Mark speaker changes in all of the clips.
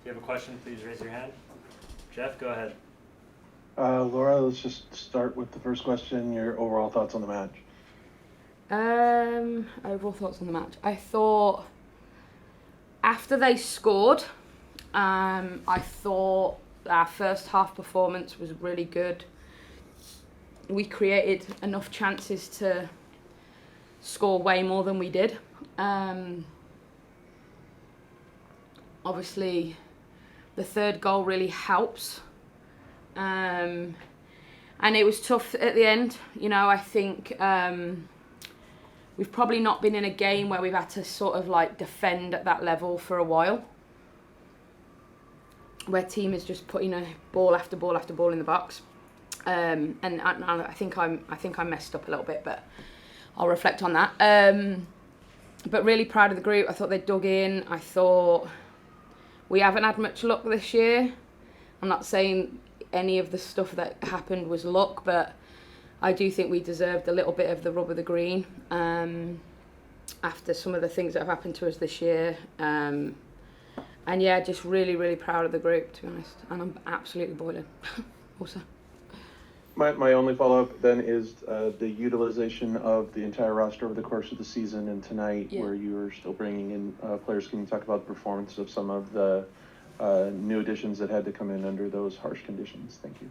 Speaker 1: you have a question, please raise your hand. Jeff, go ahead.
Speaker 2: Laura, let's just start with the first question, your overall thoughts on the match.
Speaker 3: Overall thoughts on the match. I thought after they scored, I thought our first half performance was really good. We created enough chances to score way more than we did. Obviously, the third goal really helps. And it was tough at the end. You know, I think we've probably not been in a game where we've had to sort of like defend at that level for a while. Where team is just putting a ball after ball after ball in the box. And I think I messed up a little bit, but I'll reflect on that. But really proud of the group. I thought they dug in. I thought we haven't had much luck this year. I'm not saying any of the stuff that happened was luck, but I do think we deserved a little bit of the rub of the green after some of the things that have happened to us this year. And yeah, just really, really proud of the group, to be honest. And I'm absolutely boiling also.
Speaker 2: My only follow-up then is the utilization of the entire roster over the course of the season and tonight, where you are still bringing in players. Can you talk about the performance of some of the new additions that had to come in under those harsh conditions? Thank you.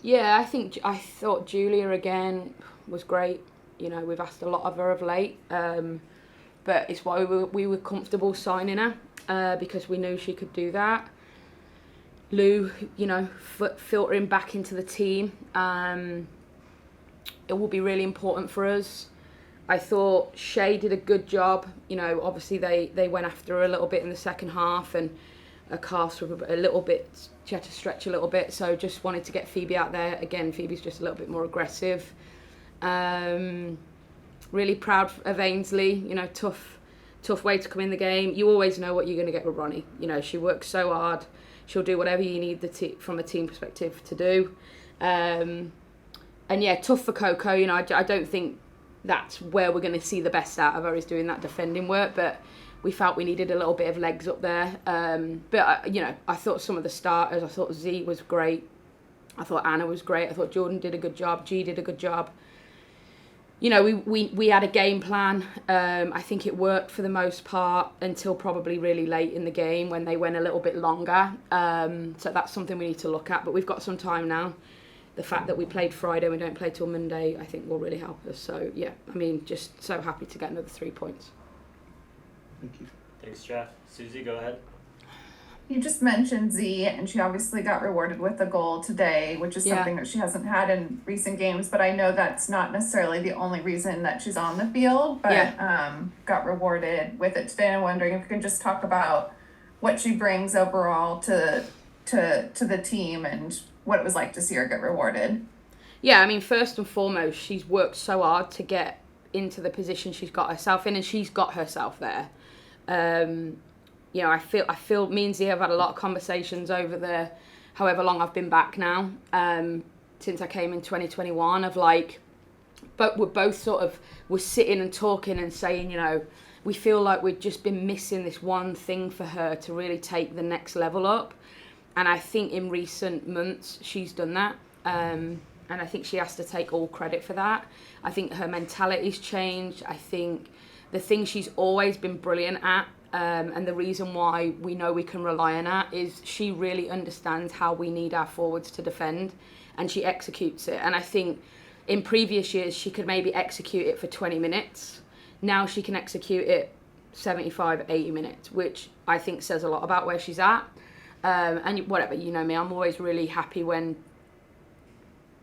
Speaker 3: Yeah, I thought Julia again was great. You know, we've asked a lot of her of late, but it's why we were comfortable signing her because we knew she could do that. Lou, you know, filtering back into the team. It will be really important for us. I thought Shay did a good job. You know, obviously they went after her a little bit in the second half, and her calves were a little bit, she had to stretch a little bit, so just wanted to get Phoebe out there. Again, Phoebe's just a little bit more aggressive. Really proud of Ainsley. You know, tough way to come in the game. You always know what you're going to get with Ronnie. You know, she works so hard. She'll do whatever you need from a team perspective to do. And yeah, tough for Coco. You know, I don't think that's where we're going to see the best out of her, is doing that defending work. But we felt we needed a little bit of legs up there. But, you know, I thought some of the starters, I thought Z was great. I thought Anna was great. I thought Jordan did a good job. G did a good job. You know, we had a game plan. I think it worked for the most part until probably really late in the game when they went a little bit longer. So that's something we need to look at. But we've got some time now. The fact that we played Friday, we don't play till Monday, I think will really help us. So, yeah, I mean, just so happy to get another 3 points.
Speaker 2: Thank you.
Speaker 1: Thanks, Jeff. Susie, go ahead.
Speaker 4: You just mentioned Z, and she obviously got rewarded with a goal today, which is something that she hasn't had in recent games. But I know that's not necessarily the only reason that she's on the field, but got rewarded with it today. I'm wondering if you can just talk about what she brings overall to the team and what it was like to see her get rewarded.
Speaker 3: Yeah, I mean, first and foremost, she's worked so hard to get into the position she's got herself in, and she's got herself there. You know, I feel me and Z have had a lot of conversations over the however long I've been back now, since I came in 2021, of like, but we're both sort of, we're sitting and talking and saying, you know, we feel like we've just been missing this one thing for her to really take the next level up. And I think in recent months she's done that. And I think she has to take all credit for that. I think her mentality's changed. I think the thing she's always been brilliant at, and the reason why we know we can rely on her, is she really understands how we need our forwards to defend, and she executes it. And I think in previous years she could maybe execute it for 20 minutes. Now she can execute it 75, 80 minutes, which I think says a lot about where she's at. And whatever, you know me, I'm always really happy when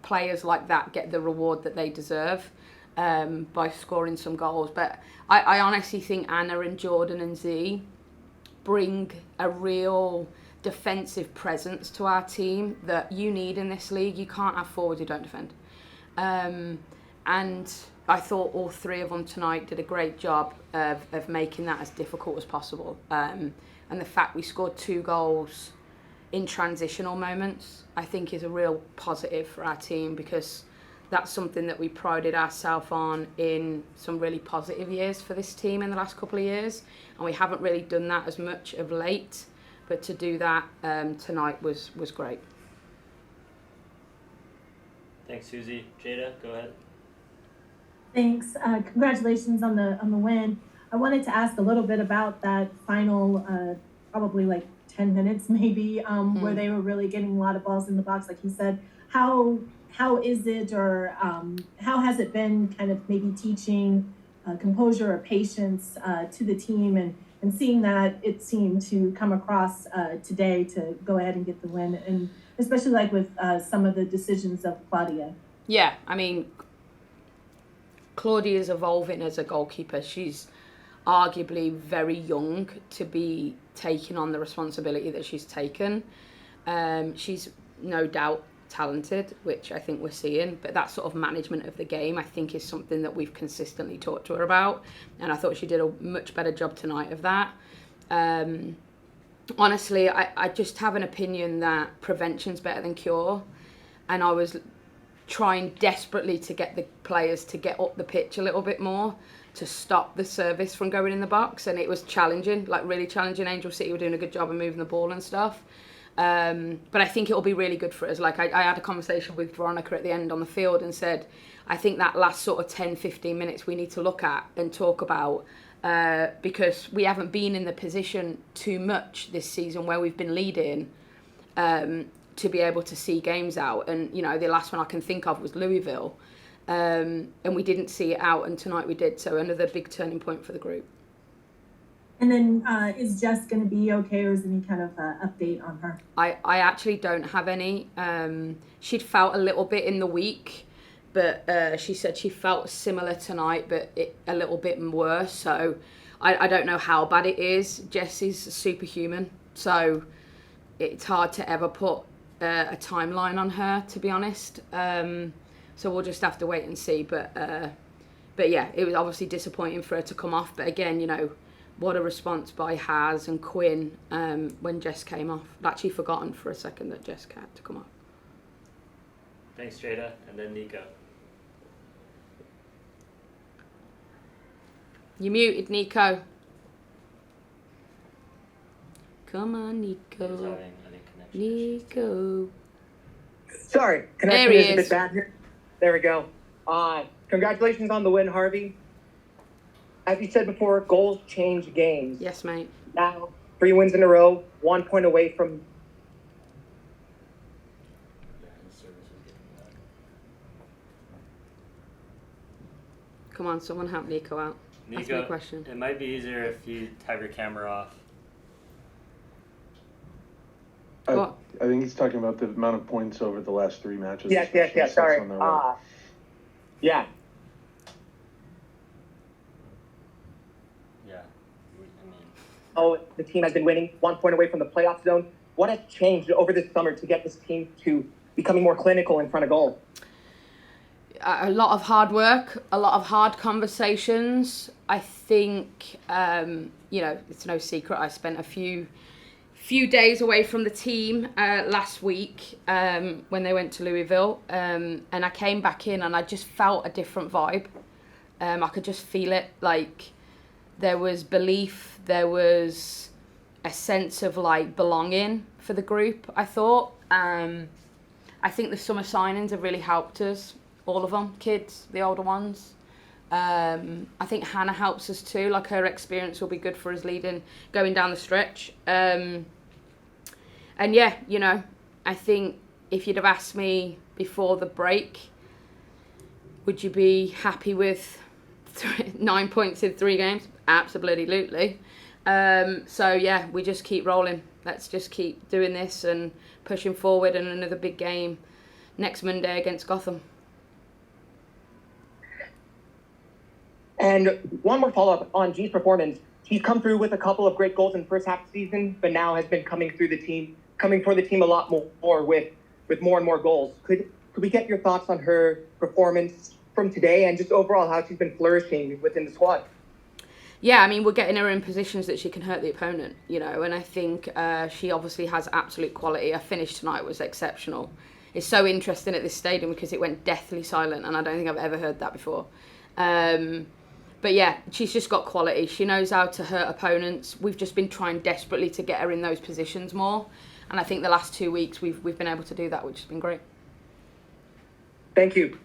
Speaker 3: players like that get the reward that they deserve by scoring some goals. But I honestly think Anna and Jordan and Z bring a real defensive presence to our team that you need in this league. You can't have forwards who don't defend. And I thought all three of them tonight did a great job of making that as difficult as possible. And the fact we scored 2 goals in transitional moments, I think, is a real positive for our team, because that's something that we prided ourselves on in some really positive years for this team in the last couple of years, and we haven't really done that as much of late. But to do that tonight was great.
Speaker 1: Thanks, Susie. Jada, go ahead.
Speaker 5: Thanks. Congratulations on the win. I wanted to ask a little bit about that final, probably like 10 minutes maybe, where they were really getting a lot of balls in the box, like you said. How is it, or how has it been kind of maybe teaching composure or patience to the team, and seeing that it seemed to come across today to go ahead and get the win, and especially like with some of the decisions of Claudia?
Speaker 3: Yeah, I mean, Claudia's evolving as a goalkeeper. She's arguably very young to be taking on the responsibility that she's taken. She's no doubt talented, which I think we're seeing, but that sort of management of the game I think is something that we've consistently talked to her about, and I thought she did a much better job tonight of that. Honestly, I just have an opinion that prevention's better than cure, and I was trying desperately to get the players to get up the pitch a little bit more to stop the service from going in the box, and it was challenging, like really challenging. Angel City were doing a good job of moving the ball and stuff, but I think it'll be really good for us. Like I had a conversation with Veronica at the end on the field and said I think that last sort of 10-15 minutes we need to look at and talk about, because we haven't been in the position too much this season where we've been leading to be able to see games out. And you know, the last one I can think of was Louisville, and we didn't see it out, and tonight we did. So another big turning point for the group.
Speaker 5: And then is Jess going to be okay, or is there any kind of update on her?
Speaker 3: I actually don't have any. She'd felt a little bit in the week, but she said she felt similar tonight, but a little bit worse. So I don't know how bad it is. Jess is superhuman, so it's hard to ever put a timeline on her, to be honest. So we'll just have to wait and see. But yeah, it was obviously disappointing for her to come off. But again, you know, what a response by Haz and Quinn when Jess came off. I'd actually forgotten for a second that Jess had to come off.
Speaker 1: Thanks, Jada. And then Nico.
Speaker 3: You muted, Nico. Come on,
Speaker 1: He's
Speaker 3: Nico.
Speaker 1: having, I think, connection issues.
Speaker 3: Nico.
Speaker 6: Sorry,
Speaker 3: There
Speaker 6: connection
Speaker 3: he
Speaker 6: is a
Speaker 3: is.
Speaker 6: bit bad here. There we go. Congratulations on the win, Harvey. As you said before, goals change games.
Speaker 3: Yes, mate.
Speaker 6: Now, 3 wins in a row, 1 point away from.
Speaker 1: Yeah, his service is getting bad.
Speaker 3: Come on, someone help Nico out. Ask me a
Speaker 1: Nico,
Speaker 3: question.
Speaker 1: it might be easier if you have your camera off.
Speaker 3: What?
Speaker 2: I think he's talking about the amount of points over the last 3 matches.
Speaker 6: Yes.
Speaker 2: especially
Speaker 6: Sorry.
Speaker 2: on the road.
Speaker 6: Yeah.
Speaker 1: Yeah. I mean,
Speaker 6: Oh, the team has been winning, 1 point away from the playoff zone. What has changed over this summer to get this team to becoming more clinical in front of goal?
Speaker 3: A lot of hard work, a lot of hard conversations. I think, you know, it's no secret. I spent a few days away from the team last week when they went to Louisville, and I came back in and I just felt a different vibe. I could just feel it. Like there was belief, there was a sense of like belonging for the group. I thought. I think the summer signings have really helped us. All of them, kids, the older ones. I think Hannah helps us too. Like her experience will be good for us going down the stretch. And yeah, you know, I think if you'd have asked me before the break, would you be happy with 9 points in 3 games? Absolutely. So yeah, we just keep rolling. Let's just keep doing this and pushing forward, and another big game next Monday against Gotham.
Speaker 6: And one more follow-up on G's performance. He's come through with a couple of great goals in the first half of the season, but now has been coming for the team a lot more with more and more goals. Could we get your thoughts on her performance from today and just overall how she's been flourishing within the squad?
Speaker 3: Yeah, I mean, we're getting her in positions that she can hurt the opponent, you know, and I think she obviously has absolute quality. Her finish tonight was exceptional. It's so interesting at this stadium because it went deathly silent, and I don't think I've ever heard that before. But yeah, she's just got quality. She knows how to hurt opponents. We've just been trying desperately to get her in those positions more. And I think the last 2 weeks we've been able to do that, which has been great.
Speaker 6: Thank you.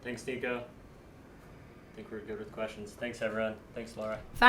Speaker 1: Thanks, Nico. I think we're good with questions. Thanks, everyone. Thanks, Laura.
Speaker 3: Thanks.